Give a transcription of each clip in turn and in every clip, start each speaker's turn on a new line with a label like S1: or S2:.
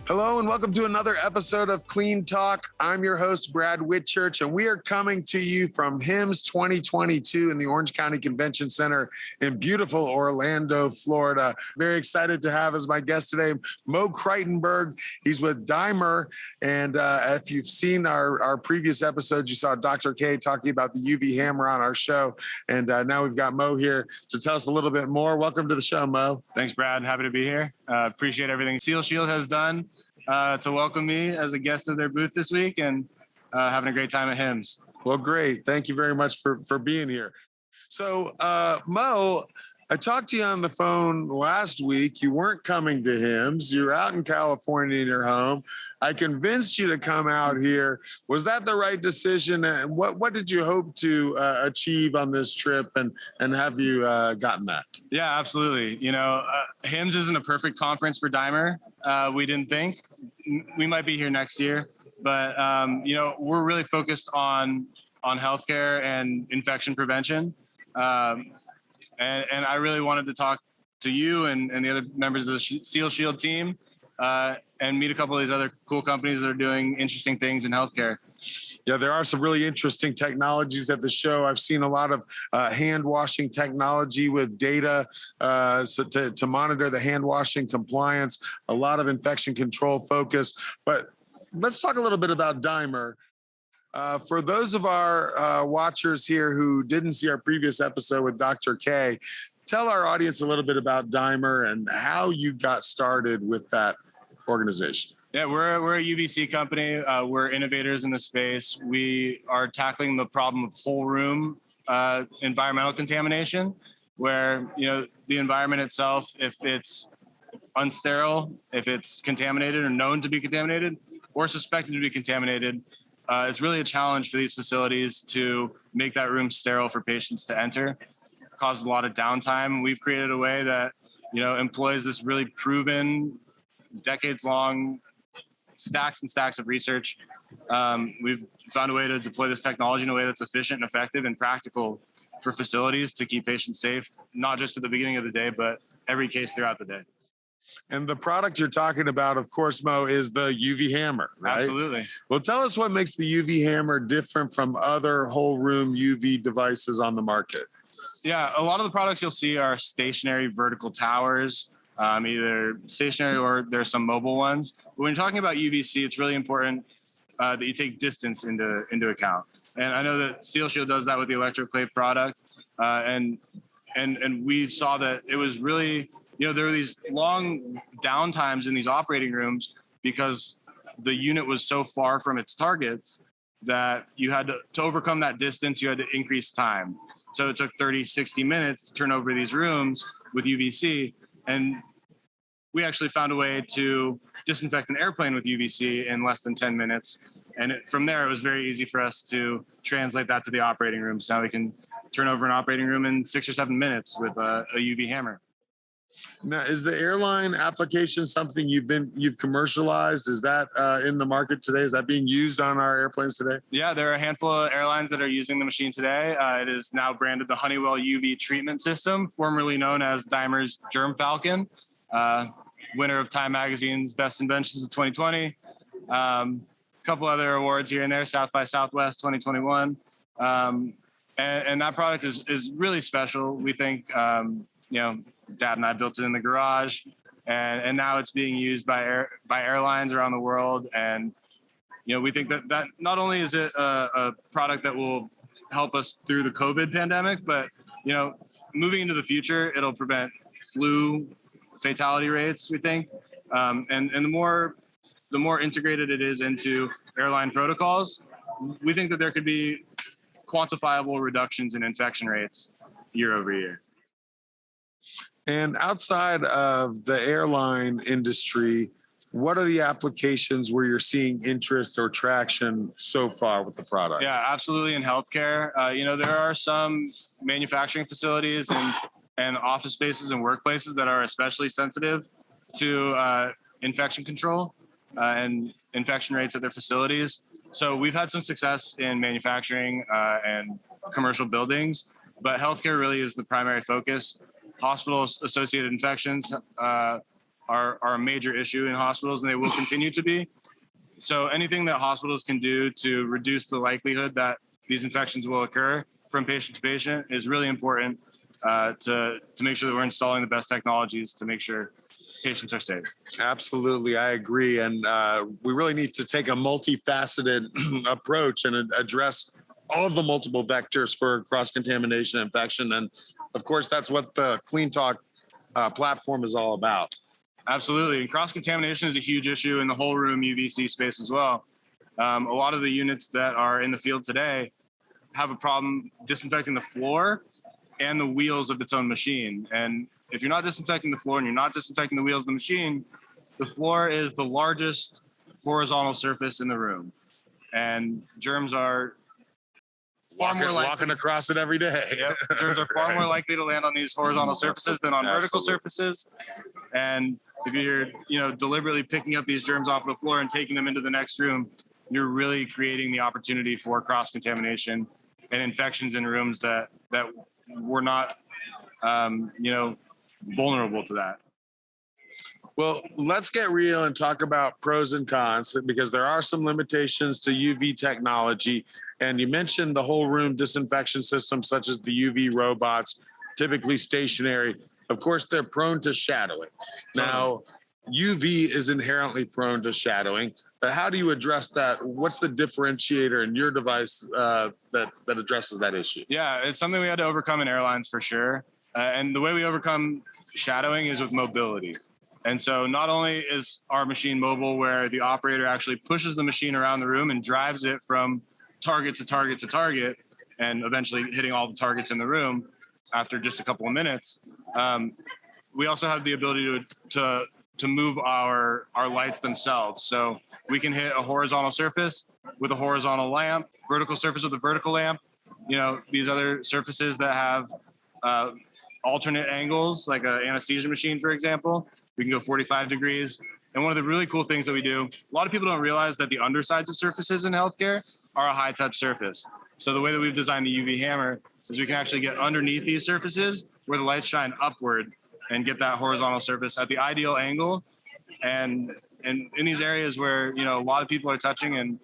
S1: Hello and welcome to another episode of Clean Talk. I'm your host, Brad Whitchurch, and we are coming to you from HIMSS 2022 in the Orange County Convention Center in beautiful Orlando, Florida. Very excited to have as my guest today, Mo Kreitenberg. He's with Dymer, and if you've seen our previous episodes, you saw Dr. K talking about the UVHammer on our show, and now we've got Mo here to tell us a little bit more. Welcome to the show, Mo.
S2: Thanks, Brad. Happy to be here. Appreciate everything Seal Shield has done to welcome me as a guest of their booth this week, and having a great time at HIMSS.
S1: Well, great. Thank you very much for being here. So, Mo, I talked to you on the phone last week. You weren't coming to HIMSS. You're out in California in your home. I convinced you to come out here. Was that the right decision? And what did you hope to achieve on this trip, and have you gotten that?
S2: Yeah, absolutely. You know, HIMSS isn't a perfect conference for Dymer. We didn't think. We might be here next year, but you know, we're really focused on healthcare and infection prevention. And I really wanted to talk to you and the other members of the Seal Shield team and meet a couple of these other cool companies that are doing interesting things in healthcare.
S1: Yeah, there are some really interesting technologies at the show. I've seen a lot of hand washing technology with data so to monitor the hand washing compliance, a lot of infection control focus. But let's talk a little bit about Dymer. For those of our watchers here who didn't see our previous episode with Dr. K, tell our audience a little bit about Dymer and how you got started with that organization.
S2: Yeah, we're a UVC company. We're innovators in the space. We are tackling the problem of whole room environmental contamination, where, you know, the environment itself, if it's unsterile, if it's contaminated or known to be contaminated or suspected to be contaminated, it's really a challenge for these facilities to make that room sterile for patients to enter. It causes a lot of downtime. We've created a way that, you know, employs this really proven, decades-long stacks and stacks of research. We've found a way to deploy this technology in a way that's efficient and effective and practical for facilities to keep patients safe, not just at the beginning of the day, but every case throughout the day.
S1: And the product you're talking about, of course, Mo, is the UVHammer, right?
S2: Absolutely.
S1: Well, tell us what makes the UVHammer different from other whole room UV devices on the market.
S2: Yeah, a lot of the products you'll see are stationary vertical towers, either stationary or there's some mobile ones. But when you're talking about UVC, it's really important that you take distance into account. And I know that Seal Shield does that with the electroclave product. And we saw that it was really, you know, there were these long downtimes in these operating rooms because the unit was so far from its targets that you had to overcome that distance, you had to increase time. So it took 30, 60 minutes to turn over these rooms with UVC. And we actually found a way to disinfect an airplane with UVC in less than 10 minutes. And from there, it was very easy for us to translate that to the operating room. So now we can turn over an operating room in 6 or 7 minutes with a UVHammer.
S1: Now, is the airline application something you've commercialized? Is that in the market today? Is that being used on our airplanes today?
S2: Yeah, there are a handful of airlines that are using the machine today. It is now branded the Honeywell UV Treatment System, formerly known as Dymer's Germ Falcon, winner of Time Magazine's Best Inventions of 2020. Couple other awards here and there, South by Southwest 2021. And that product is really special. We think, you know, Dad and I built it in the garage, and now it's being used by airlines around the world. And, you know, we think that not only is it a product that will help us through the COVID pandemic, but, you know, moving into the future, it'll prevent flu fatality rates, we think. And the more integrated it is into airline protocols, we think that there could be quantifiable reductions in infection rates year over year.
S1: And outside of the airline industry, what are the applications where you're seeing interest or traction so far with the product?
S2: Yeah, absolutely. In healthcare, you know, there are some manufacturing facilities and office spaces and workplaces that are especially sensitive to infection control and infection rates at their facilities. So we've had some success in manufacturing and commercial buildings, but healthcare really is the primary focus. Hospital-associated infections are a major issue in hospitals, and they will continue to be. So anything that hospitals can do to reduce the likelihood that these infections will occur from patient to patient is really important to make sure that we're installing the best technologies to make sure patients are safe.
S1: Absolutely, I agree. And we really need to take a multifaceted approach and address all the multiple vectors for cross-contamination infection. And of course, that's what the Clean Talk platform is all about.
S2: Absolutely. And cross-contamination is a huge issue in the whole room UVC space as well. A lot of the units that are in the field today have a problem disinfecting the floor and the wheels of its own machine. And if you're not disinfecting the floor and you're not disinfecting the wheels of the machine, the floor is the largest horizontal surface in the room. And germs are
S1: walking across it every day.
S2: Yep. Germs are far more likely to land on these horizontal surfaces than on vertical surfaces. And if you're, deliberately picking up these germs off the floor and taking them into the next room, you're really creating the opportunity for cross-contamination and infections in rooms that were not, vulnerable to that.
S1: Well, let's get real and talk about pros and cons, because there are some limitations to UV technology. And you mentioned the whole room disinfection systems, such as the UV robots, typically stationary. Of course, they're prone to shadowing. Now, UV is inherently prone to shadowing, but how do you address that? What's the differentiator in your device that addresses that issue?
S2: Yeah, it's something we had to overcome in airlines for sure. And the way we overcome shadowing is with mobility. And so not only is our machine mobile, where the operator actually pushes the machine around the room and drives it from target to target to target, and eventually hitting all the targets in the room after just a couple of minutes. We also have the ability to move our lights themselves. So we can hit a horizontal surface with a horizontal lamp, vertical surface with a vertical lamp. These other surfaces that have alternate angles, like an anesthesia machine, for example, we can go 45 degrees. And one of the really cool things that we do, a lot of people don't realize that the undersides of surfaces in healthcare are a high touch surface. So the way that we've designed the UVHammer is we can actually get underneath these surfaces where the lights shine upward and get that horizontal surface at the ideal angle. And in these areas where, a lot of people are touching and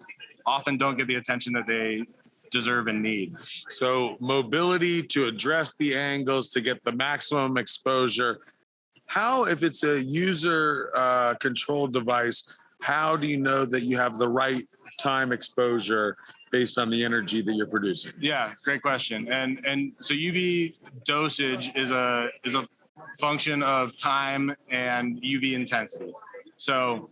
S2: often don't get the attention that they deserve and need.
S1: So mobility to address the angles to get the maximum exposure. How, if it's a user controlled device, how do you know that you have the right time exposure based on the energy that you're producing?
S2: Yeah, great question. And so UV dosage is a function of time and UV intensity. So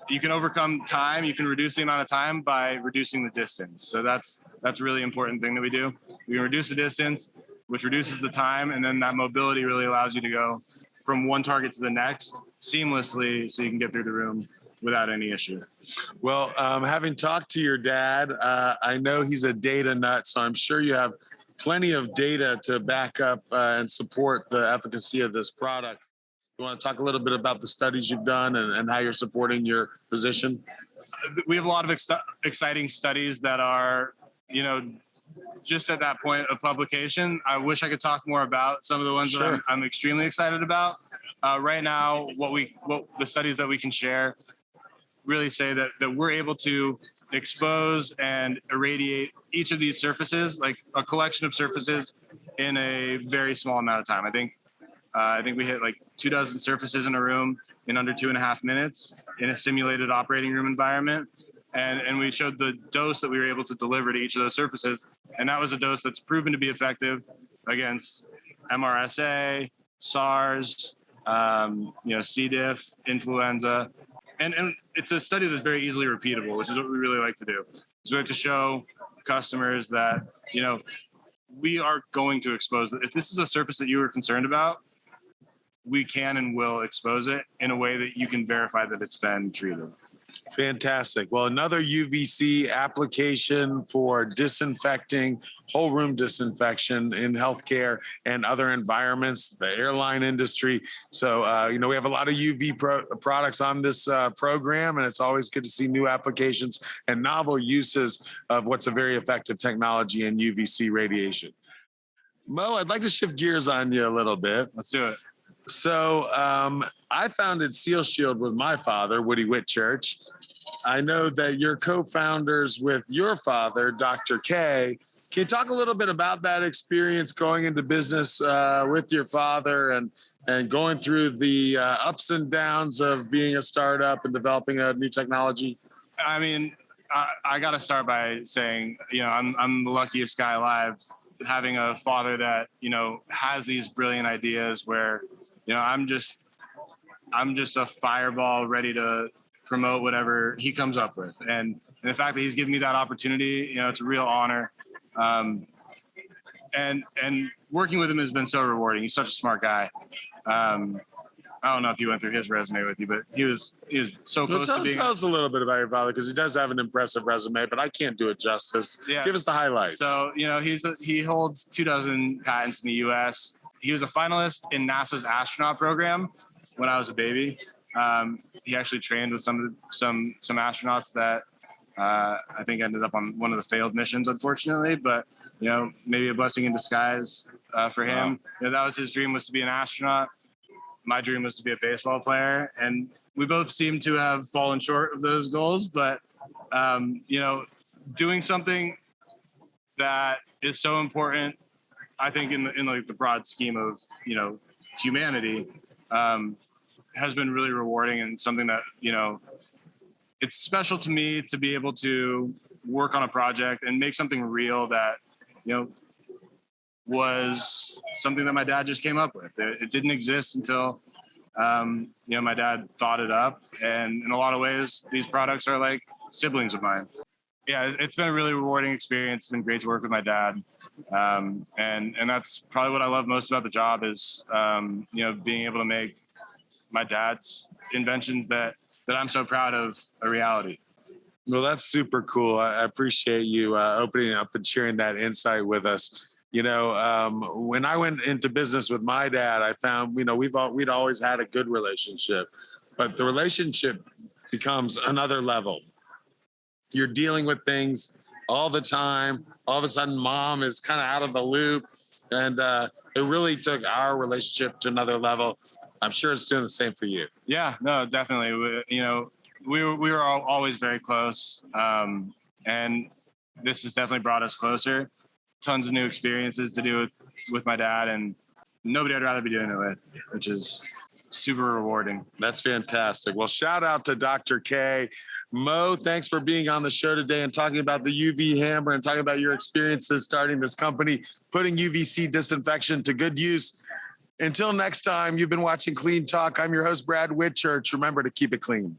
S2: you can overcome time, you can reduce the amount of time by reducing the distance. So that's a really important thing that we do. We can reduce the distance, which reduces the time, and then that mobility really allows you to go from one target to the next seamlessly so you can get through the room without any issue.
S1: Well, having talked to your dad, I know he's a data nut, so I'm sure you have plenty of data to back up and support the efficacy of this product. You want to talk a little bit about the studies you've done and how you're supporting your position?
S2: We have a lot of exciting studies that are, just at that point of publication. I wish I could talk more about some of the ones that I'm extremely excited about. Right now, what the studies that we can share really say that we're able to expose and irradiate each of these surfaces, like a collection of surfaces, in a very small amount of time. I think we hit like 24 surfaces in a room in under 2.5 minutes in a simulated operating room environment. And we showed the dose that we were able to deliver to each of those surfaces. And that was a dose that's proven to be effective against MRSA, SARS, C. diff, influenza. And it's a study that's very easily repeatable, which is what we really like to do. So we have to show customers that, we are going to expose it. If this is a surface that you are concerned about, we can and will expose it in a way that you can verify that it's been treated.
S1: Fantastic. Well, another UVC application for disinfecting, whole room disinfection in healthcare and other environments, the airline industry. So, we have a lot of UV products on this program, and it's always good to see new applications and novel uses of what's a very effective technology in UVC radiation. Mo, I'd like to shift gears on you a little bit.
S2: Let's do it.
S1: So I founded Seal Shield with my father, Woody Whitchurch. I know that you're co-founders with your father, Dr. K. Can you talk a little bit about that experience going into business with your father and going through the ups and downs of being a startup and developing a new technology?
S2: I mean, I got to start by saying, I'm the luckiest guy alive, having a father that, has these brilliant ideas where, I'm just a fireball ready to promote whatever he comes up with. And the fact that he's given me that opportunity, it's a real honor. And working with him has been so rewarding. He's such a smart guy. I don't know if you went through his resume with you, but he was so close to being.
S1: Tell us a little bit about your father, because he does have an impressive resume, but I can't do it justice. Yeah. Give us the highlights.
S2: So, he holds 24 patents in the U.S. He was a finalist in NASA's astronaut program when I was a baby. He actually trained with some astronauts that I think ended up on one of the failed missions, unfortunately. But maybe a blessing in disguise for him. Wow. That was his dream, was to be an astronaut. My dream was to be a baseball player, and we both seem to have fallen short of those goals. But doing something that is so important, I think, in like the broad scheme of humanity, has been really rewarding, and something that it's special to me to be able to work on a project and make something real that was something that my dad just came up with. It didn't exist until, my dad thought it up. And in a lot of ways, these products are like siblings of mine. Yeah, it's been a really rewarding experience. It's been great to work with my dad. And that's probably what I love most about the job is, being able to make my dad's inventions that I'm so proud of a reality.
S1: Well, that's super cool. I appreciate you opening up and sharing that insight with us. When I went into business with my dad, I found, we'd always had a good relationship, but the relationship becomes another level. You're dealing with things all the time. All of a sudden, mom is kind of out of the loop. And it really took our relationship to another level. I'm sure it's doing the same for you.
S2: Yeah, no, definitely. We were always very close. And this has definitely brought us closer. Tons of new experiences to do with my dad, and nobody I'd rather be doing it with, which is super rewarding.
S1: That's fantastic. Well, shout out to Dr. K. Mo, thanks for being on the show today and talking about the UVHammer and talking about your experiences starting this company, putting UVC disinfection to good use. Until next time, you've been watching Clean Talk. I'm your host, Brad Whitchurch. Remember to keep it clean.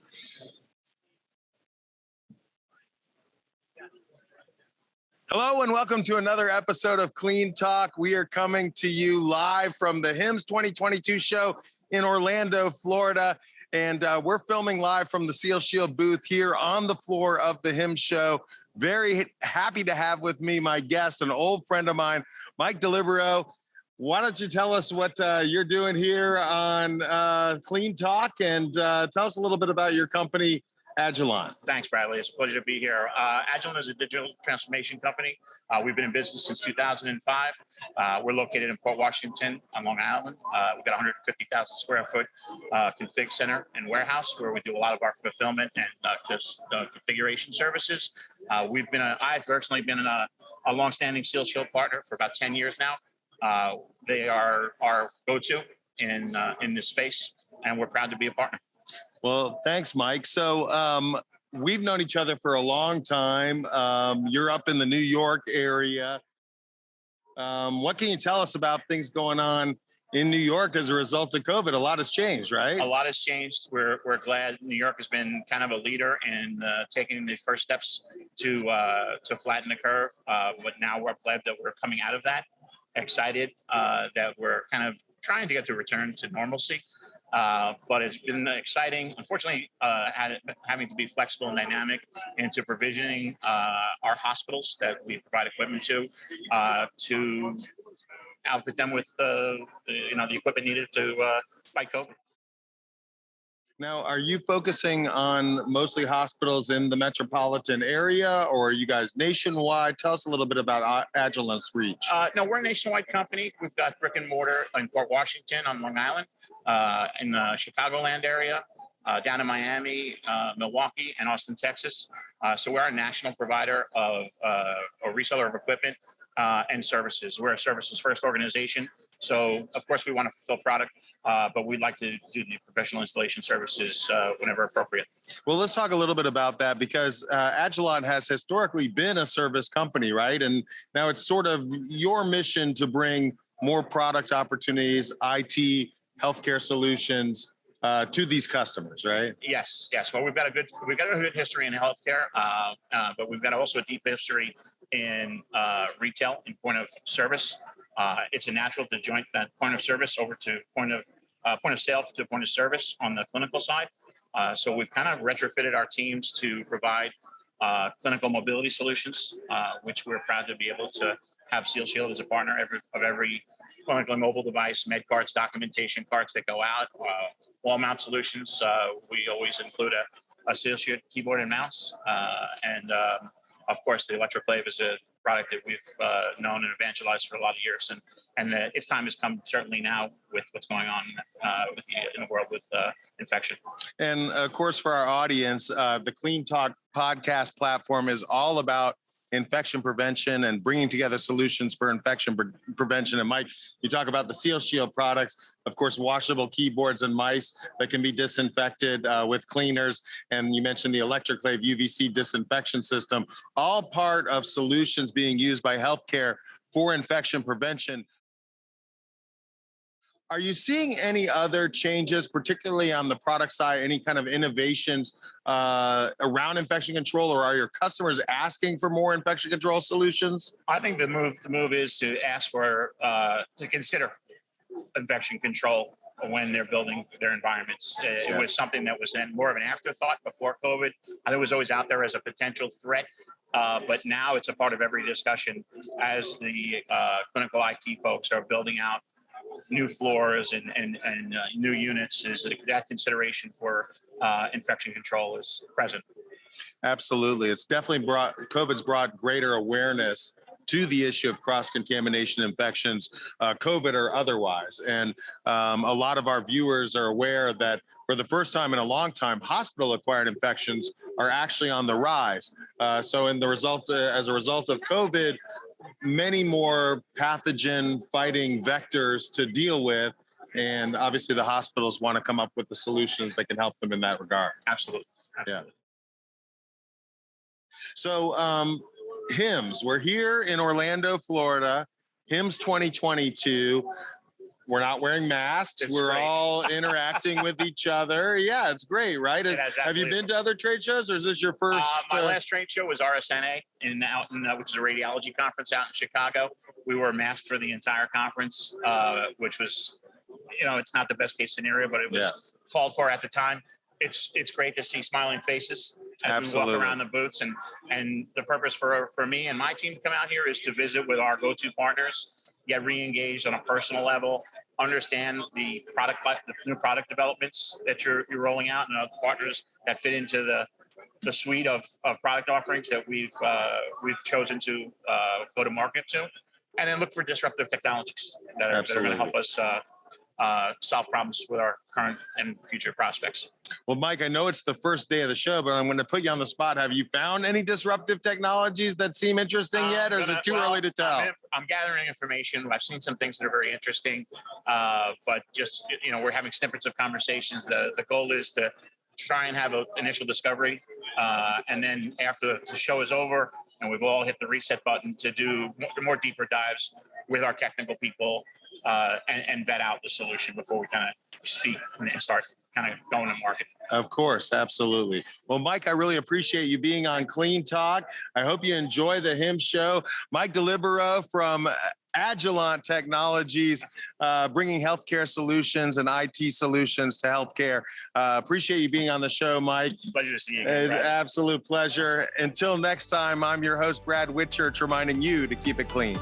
S1: Hello and welcome to another episode of Clean Talk. We are coming to you live from the HIMSS 2022 show in Orlando, Florida. And we're filming live from the Seal Shield booth here on the floor of the HIMSS show. Very happy to have with me my guest, an old friend of mine, Mike DeLibero. Why don't you tell us what you're doing here on Clean Talk, and tell us a little bit about your company, Agilant.
S3: Thanks, Bradley. It's a pleasure to be here. Agilant is a digital transformation company. We've been in business since 2005. We're located in Port Washington on Long Island. We've got 150,000 square foot config center and warehouse where we do a lot of our fulfillment and configuration services. I've personally been a longstanding Seal Shield partner for about 10 years now. They are our go-to in this space, and we're proud to be a partner.
S1: Well, thanks, Mike. So we've known each other for a long time. You're up in the New York area. What can you tell us about things going on in New York as a result of COVID? A lot has changed, right?
S3: A lot has changed. We're glad New York has been kind of a leader in taking the first steps to flatten the curve. But now we're glad that we're coming out of that. Excited that we're kind of trying to get to return to normalcy. But it's been exciting. Unfortunately, having to be flexible and dynamic into provisioning our hospitals that we provide equipment to outfit them with the equipment needed to fight COVID.
S4: Now, are you focusing on mostly hospitals in the metropolitan area, or are you guys nationwide? Tell us a little bit about Agilant's reach.
S3: No, we're a nationwide company. We've got brick and mortar in Port Washington on Long Island, in the Chicagoland area, down in Miami, Milwaukee, and Austin, Texas. So we're a national provider of a reseller of equipment and services. We're a services first organization. So, of course, we want to fulfill product, but we'd like to do the professional installation services whenever appropriate.
S4: Well, let's talk a little bit about that, because Agilant has historically been a service company, right? And now it's sort of your mission to bring more product opportunities, IT, healthcare solutions to these customers, right?
S3: Yes. Well, we've got a good history in healthcare, but we've got also a deep history in retail and point of service. It's a natural to joint that point of service over to point of sale to point of service on the clinical side. So we've kind of retrofitted our teams to provide clinical mobility solutions, which we're proud to be able to have SealShield as a partner of every clinical mobile device, med cards, documentation cards that go out, wall mount solutions. We always include a SealShield keyboard and mouse, and of course, the electroclave is a product that we've known and evangelized for a lot of years, and its time has come certainly now with what's going on in the world with infection.
S4: And of course, for our audience, the Clean Talk podcast platform is all about infection prevention and bringing together solutions for infection prevention. And Mike, you talk about the SealShield products, of course, washable keyboards and mice that can be disinfected with cleaners. And you mentioned the electroclave UVC disinfection system, all part of solutions being used by healthcare for infection prevention. Are you seeing any other changes, particularly on the product side, any kind of innovations around infection control, or are your customers asking for more infection control solutions?
S3: I think the move is to ask for to consider infection control when they're building their environments. It was something that was then more of an afterthought before COVID. I think it was always out there as a potential threat. But now it's a part of every discussion as the clinical IT folks are building out new floors and new units. Is that consideration for infection control is present.
S4: Absolutely. It's definitely COVID's brought greater awareness to the issue of cross-contamination infections, COVID or otherwise. And a lot of our viewers are aware that for the first time in a long time, hospital-acquired infections are actually on the rise. So as a result of COVID, many more pathogen-fighting vectors to deal with. And obviously the hospitals want to come up with the solutions that can help them in that regard.
S3: Absolutely.
S4: Yeah. So HIMSS, we're here in Orlando, Florida, HIMSS 2022. We're not wearing masks. We're
S3: great.
S4: all interacting with each other. Yeah, it's great, right? Have you been to other trade shows, or is this your first?
S3: My last trade show was RSNA, which is a radiology conference out in Chicago. We were masked for the entire conference, which was, it's not the best case scenario, but it was called for at the time. It's great to see smiling faces as we walk around the booths, and the purpose for me and my team to come out here is to visit with our go-to partners, get re-engaged on a personal level, understand the new product developments that you're rolling out, and other partners that fit into the suite of product offerings that we've chosen to go to market to, and then look for disruptive technologies that are going to help us solve problems with our current and future prospects.
S4: Well, Mike, I know it's the first day of the show, but I'm going to put you on the spot. Have you found any disruptive technologies that seem interesting yet, or is it too early to tell?
S3: I'm gathering information. I've seen some things that are very interesting, but just, we're having snippets of conversations. The goal is to try and have an initial discovery, and then after the show is over and we've all hit the reset button, to do more deeper dives with our technical people, and vet out the solution before we kind of speak and start kind of going to market.
S4: Of course, absolutely. Well, Mike, I really appreciate you being on Clean Talk. I hope you enjoy the HIMSS show. Mike DeLibero from Agilant Technologies, bringing healthcare solutions and IT solutions to healthcare. Appreciate you being on the show, Mike.
S3: Pleasure to see you again, Brad.
S4: Absolute pleasure. Until next time, I'm your host, Brad Whitchurch, reminding you to keep it clean.